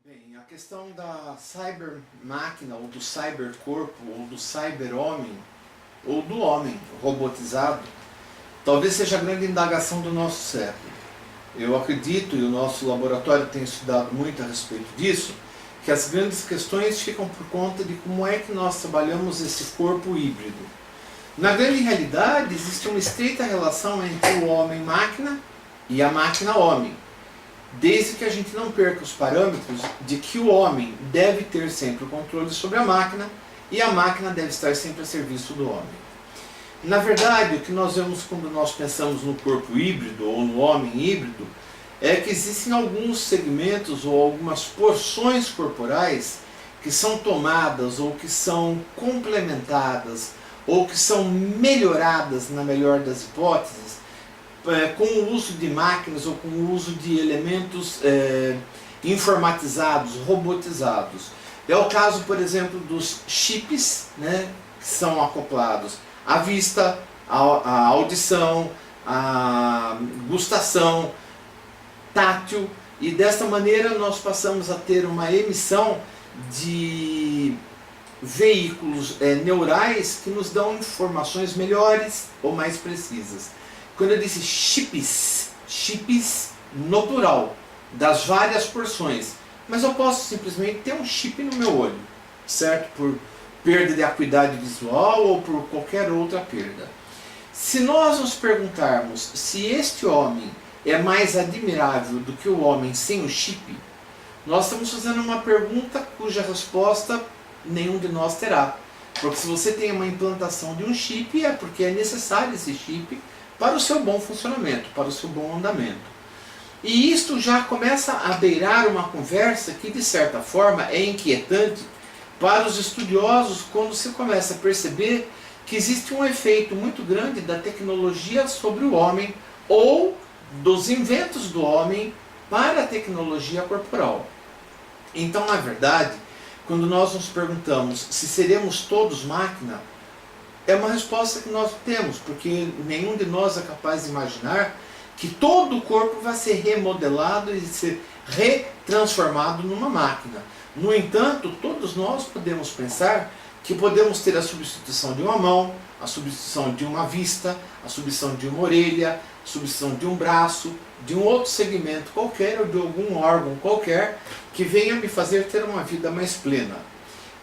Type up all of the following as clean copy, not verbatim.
Bem, a questão da cybermáquina, ou do cybercorpo, ou do cyber-homem, ou do homem robotizado, talvez seja a grande indagação do nosso século. Eu acredito, e o nosso laboratório tem estudado muito a respeito disso, que as grandes questões ficam por conta de como é que nós trabalhamos esse corpo híbrido. Na grande realidade, existe uma estreita relação entre o homem-máquina e a máquina-homem, desde que a gente não perca os parâmetros de que o homem deve ter sempre o controle sobre a máquina e a máquina deve estar sempre a serviço do homem. Na verdade, o que nós vemos quando nós pensamos no corpo híbrido ou no homem híbrido é que existem alguns segmentos ou algumas porções corporais que são tomadas ou que são complementadas ou que são melhoradas, na melhor das hipóteses, com o uso de máquinas ou com o uso de elementos informatizados, robotizados. É o caso, por exemplo, dos chips, né, que são acoplados à vista, à audição, à gustação, tátil, e desta maneira nós passamos a ter uma emissão de veículos neurais que nos dão informações melhores ou mais precisas. Quando eu disse chips, chips no plural, das várias porções, mas eu posso simplesmente ter um chip no meu olho, certo? Por perda de acuidade visual ou por qualquer outra perda. Se nós nos perguntarmos se este homem é mais admirável do que o homem sem o chip, nós estamos fazendo uma pergunta cuja resposta nenhum de nós terá. Porque se você tem uma implantação de um chip, é porque é necessário esse chip para o seu bom funcionamento, para o seu bom andamento. E isto já começa a beirar uma conversa que, de certa forma, é inquietante para os estudiosos quando se começa a perceber que existe um efeito muito grande da tecnologia sobre o homem ou dos inventos do homem para a tecnologia corporal. Então, na verdade, quando nós nos perguntamos se seremos todos máquina, é uma resposta que nós temos, porque nenhum de nós é capaz de imaginar que todo o corpo vai ser remodelado e ser retransformado numa máquina. No entanto, todos nós podemos pensar que podemos ter a substituição de uma mão, a substituição de uma vista, a substituição de uma orelha, a substituição de um braço, de um outro segmento qualquer ou de algum órgão qualquer que venha me fazer ter uma vida mais plena.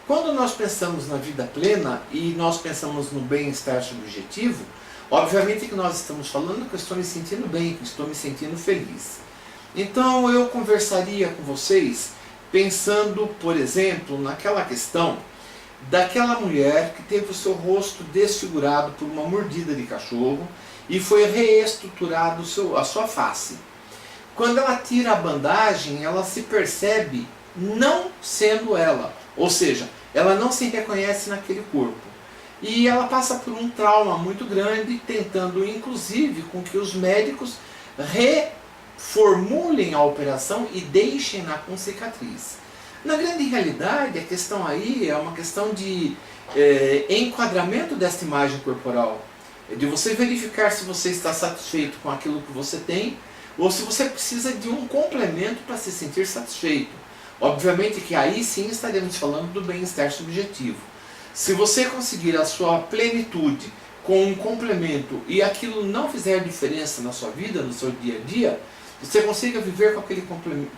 Quando nós pensamos na vida plena e nós pensamos no bem-estar subjetivo, obviamente que nós estamos falando que eu estou me sentindo bem, que estou me sentindo feliz. Então eu conversaria com vocês pensando, por exemplo, naquela questão daquela mulher que teve o seu rosto desfigurado por uma mordida de cachorro e foi reestruturado a sua face. Quando ela tira a bandagem, ela se percebe não sendo ela, ou seja, ela não se reconhece naquele corpo. E ela passa por um trauma muito grande, tentando inclusive com que os médicos reformulem a operação e deixem-na com cicatriz. Na grande realidade, a questão aí é uma questão de enquadramento desta imagem corporal, de você verificar se você está satisfeito com aquilo que você tem, ou se você precisa de um complemento para se sentir satisfeito. Obviamente que aí sim estaremos falando do bem-estar subjetivo. Se você conseguir a sua plenitude com um complemento e aquilo não fizer diferença na sua vida, no seu dia a dia, você consiga viver com aquele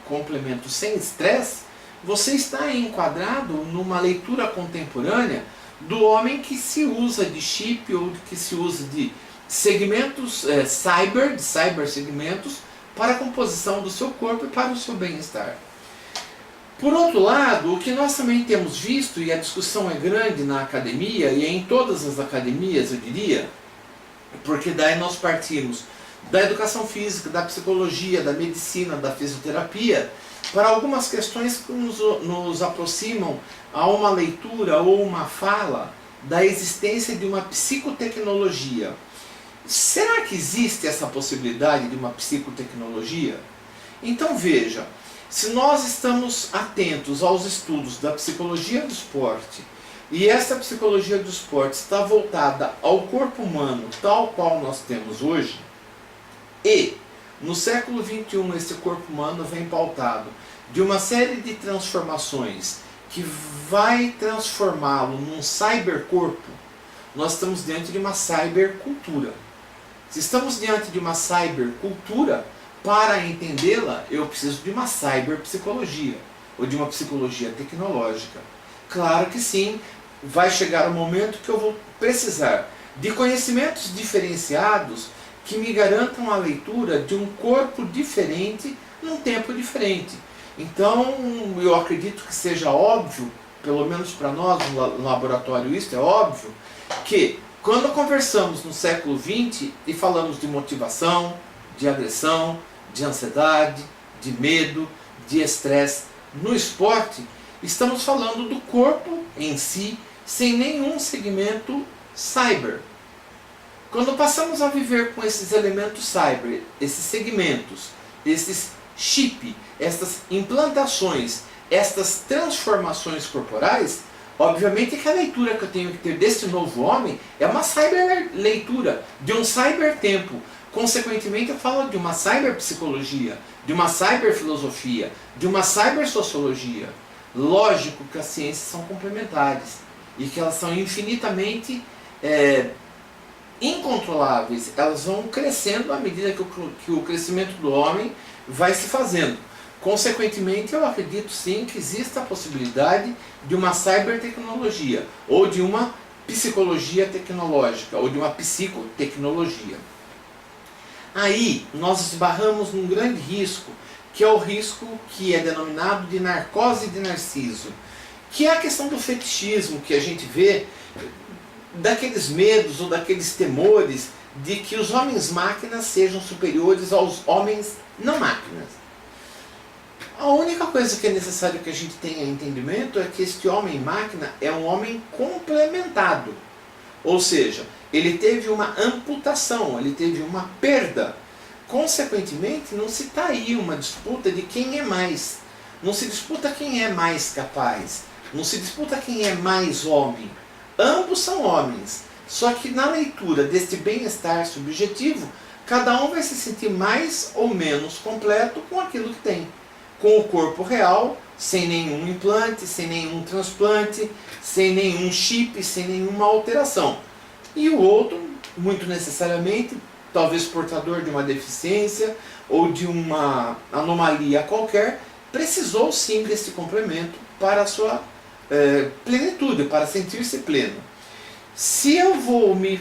complemento sem estresse, você está enquadrado numa leitura contemporânea do homem que se usa de chip ou que se usa de segmentos cyber segmentos para a composição do seu corpo e para o seu bem-estar. Por outro lado, o que nós também temos visto, e a discussão é grande na academia, e é em todas as academias, eu diria, porque daí nós partimos da educação física, da psicologia, da medicina, da fisioterapia, para algumas questões que nos aproximam a uma leitura ou uma fala da existência de uma psicotecnologia. Será que existe essa possibilidade de uma psicotecnologia? Então veja, se nós estamos atentos aos estudos da psicologia do esporte, e essa psicologia do esporte está voltada ao corpo humano tal qual nós temos hoje, e No século XXI, esse corpo humano vem pautado de uma série de transformações que vai transformá-lo num cybercorpo. Nós estamos diante de uma cybercultura. Se estamos diante de uma cybercultura, para entendê-la, eu preciso de uma cyberpsicologia, ou de uma psicologia tecnológica. Claro que sim, vai chegar o momento que eu vou precisar de conhecimentos diferenciados que me garantam a leitura de um corpo diferente num tempo diferente. Então, eu acredito que seja óbvio, pelo menos para nós no laboratório isso é óbvio, que quando conversamos no século XX e falamos de motivação, de agressão, de ansiedade, de medo, de estresse no esporte, estamos falando do corpo em si, sem nenhum segmento cyber. Quando passamos a viver com esses elementos cyber, esses segmentos, esses chip, estas implantações, estas transformações corporais, obviamente que a leitura que eu tenho que ter desse novo homem é uma cyber leitura, de um cyber tempo. Consequentemente, eu falo de uma cyberpsicologia, de uma cyberfilosofia, de uma cybersociologia. Lógico que as ciências são complementares e que elas são infinitamente incontroláveis. Elas vão crescendo à medida que o crescimento do homem vai se fazendo. Consequentemente, eu acredito sim que exista a possibilidade de uma cybertecnologia, ou de uma psicologia tecnológica, ou de uma psicotecnologia. Aí nós esbarramos num grande risco, que é o risco que é denominado de narcose de Narciso, que é a questão do fetichismo que a gente vê, daqueles medos ou daqueles temores de que os homens-máquinas sejam superiores aos homens não-máquinas. A única coisa que é necessário que a gente tenha entendimento é que este homem-máquina é um homem complementado. Ou seja, ele teve uma amputação, ele teve uma perda. Consequentemente, não se está aí uma disputa de quem é mais. Não se disputa quem é mais capaz. Não se disputa quem é mais homem. Ambos são homens. Só que na leitura deste bem-estar subjetivo, cada um vai se sentir mais ou menos completo com aquilo que tem. Com o corpo real, sem nenhum implante, sem nenhum transplante, sem nenhum chip, sem nenhuma alteração. E o outro, muito necessariamente, talvez portador de uma deficiência ou de uma anomalia qualquer, precisou sim desse complemento para a sua plenitude, para sentir-se pleno. Se eu vou me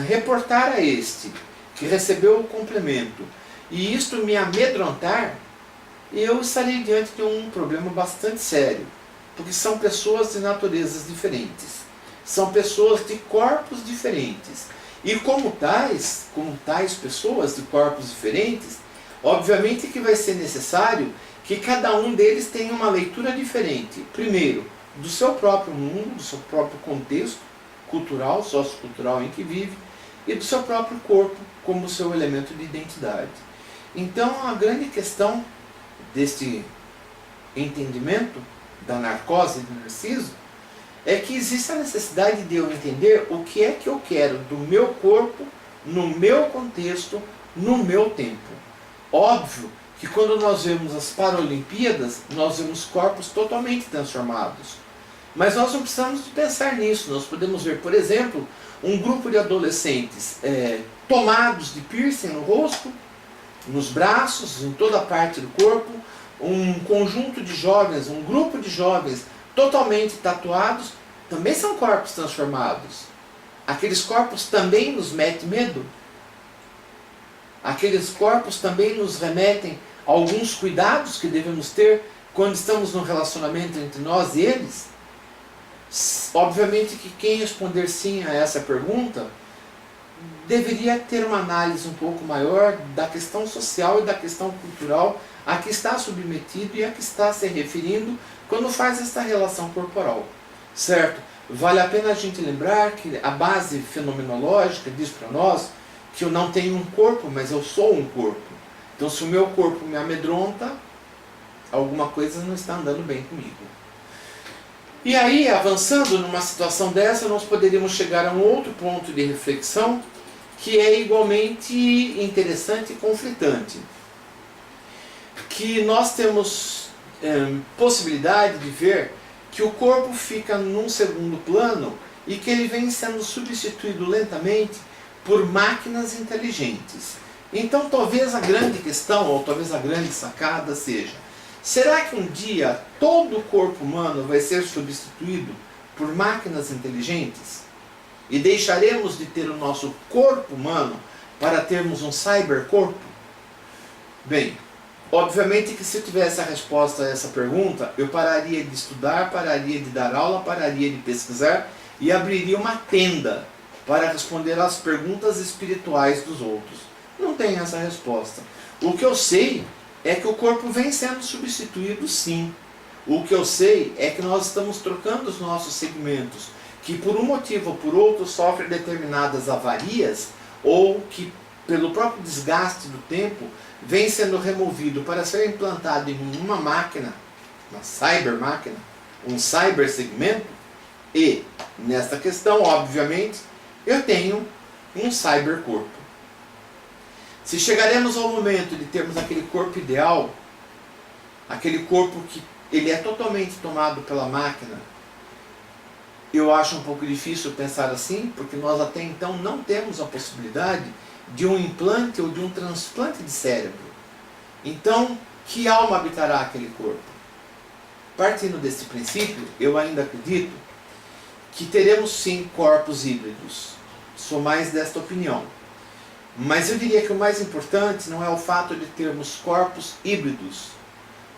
reportar a este, que recebeu o complemento, e isto me amedrontar, eu estarei diante de um problema bastante sério, porque são pessoas de naturezas diferentes, são pessoas de corpos diferentes, e como tais pessoas de corpos diferentes, obviamente que vai ser necessário que cada um deles tenha uma leitura diferente, primeiro, do seu próprio mundo, do seu próprio contexto cultural, sociocultural em que vive, e do seu próprio corpo como seu elemento de identidade. Então a grande questão deste entendimento da narcose de Narciso é que existe a necessidade de eu entender o que é que eu quero do meu corpo, no meu contexto, no meu tempo. Óbvio que quando nós vemos as Paralimpíadas, nós vemos corpos totalmente transformados. Mas nós não precisamos pensar nisso. Nós podemos ver, por exemplo, um grupo de adolescentes tomados de piercing no rosto, nos braços, em toda a parte do corpo, um conjunto de jovens, um grupo de jovens totalmente tatuados, também são corpos transformados. Aqueles corpos também nos metem medo. Aqueles corpos também nos remetem a alguns cuidados que devemos ter quando estamos num relacionamento entre nós e eles. Obviamente que quem responder sim a essa pergunta deveria ter uma análise um pouco maior da questão social e da questão cultural a que está submetido e a que está se referindo quando faz esta relação corporal, certo? Vale a pena a gente lembrar que a base fenomenológica diz para nós que eu não tenho um corpo, mas eu sou um corpo. Então se o meu corpo me amedronta, alguma coisa não está andando bem comigo. E aí, avançando numa situação dessa, nós poderíamos chegar a um outro ponto de reflexão, que é igualmente interessante e conflitante. Que nós temos possibilidade de ver que o corpo fica num segundo plano e que ele vem sendo substituído lentamente por máquinas inteligentes. Então talvez a grande questão, ou talvez a grande sacada seja: será que um dia todo o corpo humano vai ser substituído por máquinas inteligentes? E deixaremos de ter o nosso corpo humano para termos um cybercorpo? Bem, obviamente que se eu tivesse a resposta a essa pergunta, eu pararia de estudar, pararia de dar aula, pararia de pesquisar e abriria uma tenda para responder às perguntas espirituais dos outros. Não tem essa resposta. O que eu sei é que o corpo vem sendo substituído, sim. O que eu sei é que nós estamos trocando os nossos segmentos, que por um motivo ou por outro sofrem determinadas avarias, ou que pelo próprio desgaste do tempo vem sendo removido para ser implantado em uma máquina, uma cyber máquina, um cyber segmento. E nesta questão, obviamente, eu tenho um cybercorpo. Se chegaremos ao momento de termos aquele corpo ideal, aquele corpo que ele é totalmente tomado pela máquina, eu acho um pouco difícil pensar assim, porque nós até então não temos a possibilidade de um implante ou de um transplante de cérebro. Então, que alma habitará aquele corpo? Partindo desse princípio, eu ainda acredito que teremos sim corpos híbridos. Sou mais desta opinião. Mas eu diria que o mais importante não é o fato de termos corpos híbridos,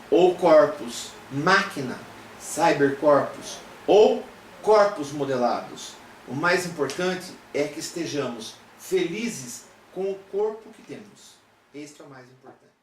ou corpos máquina, cybercorpos, ou corpos modelados. O mais importante é que estejamos felizes com o corpo que temos. Este é o mais importante.